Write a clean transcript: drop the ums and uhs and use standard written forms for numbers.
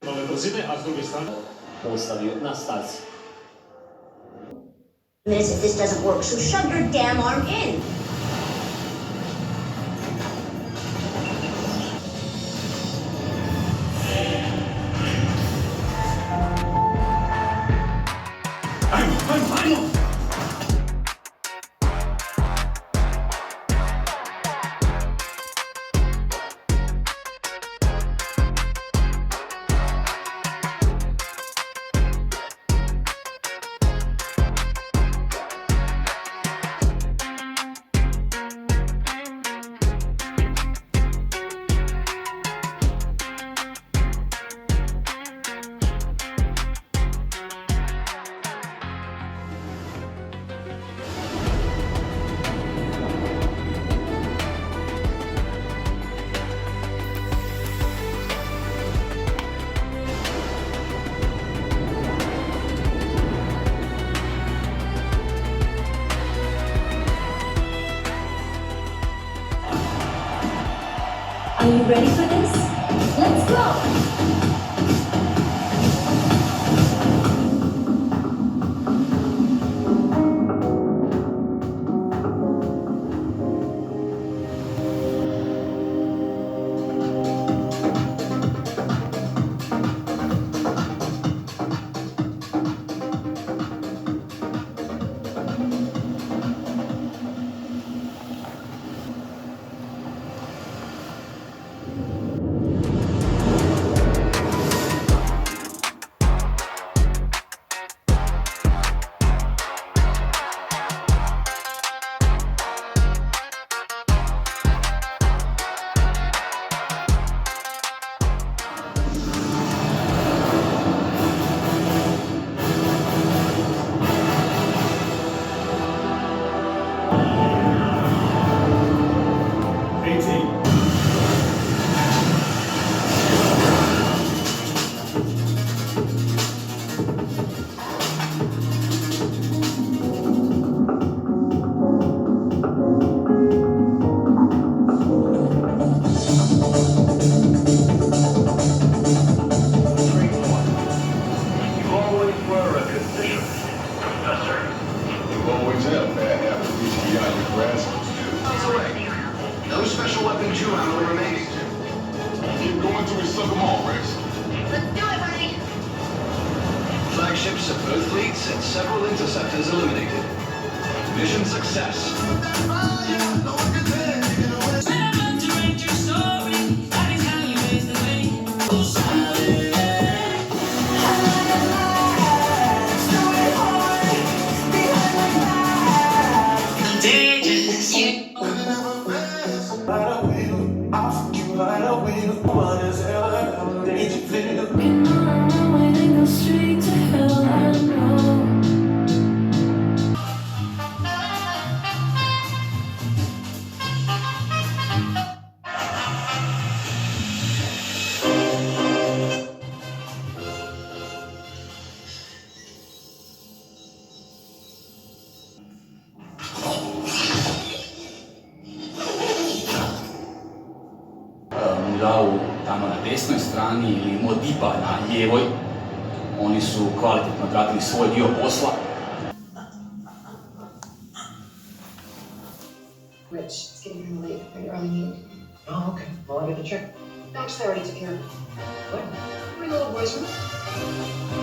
nove brzine, a s druge strane postavio na stazi. If this doesn't work, so shove your damn arm in. Ajmo! Are you ready for this? Let's go! No special weapon Jew ammo remaining. Keep going till we suck them all, Rex. Let's do it, honey! Flagships of both fleets and several interceptors eliminated. Mission success. Mudau tamo na desnoj strani ili Modiba na lijevoj. Oni su kvalitetno odradili svoj dio posla. Rich, it's getting kind of late. Are you early meeting? Oh, okay. Well, I get to check. Actually, I already took care of it. What? We're in the little boys' room.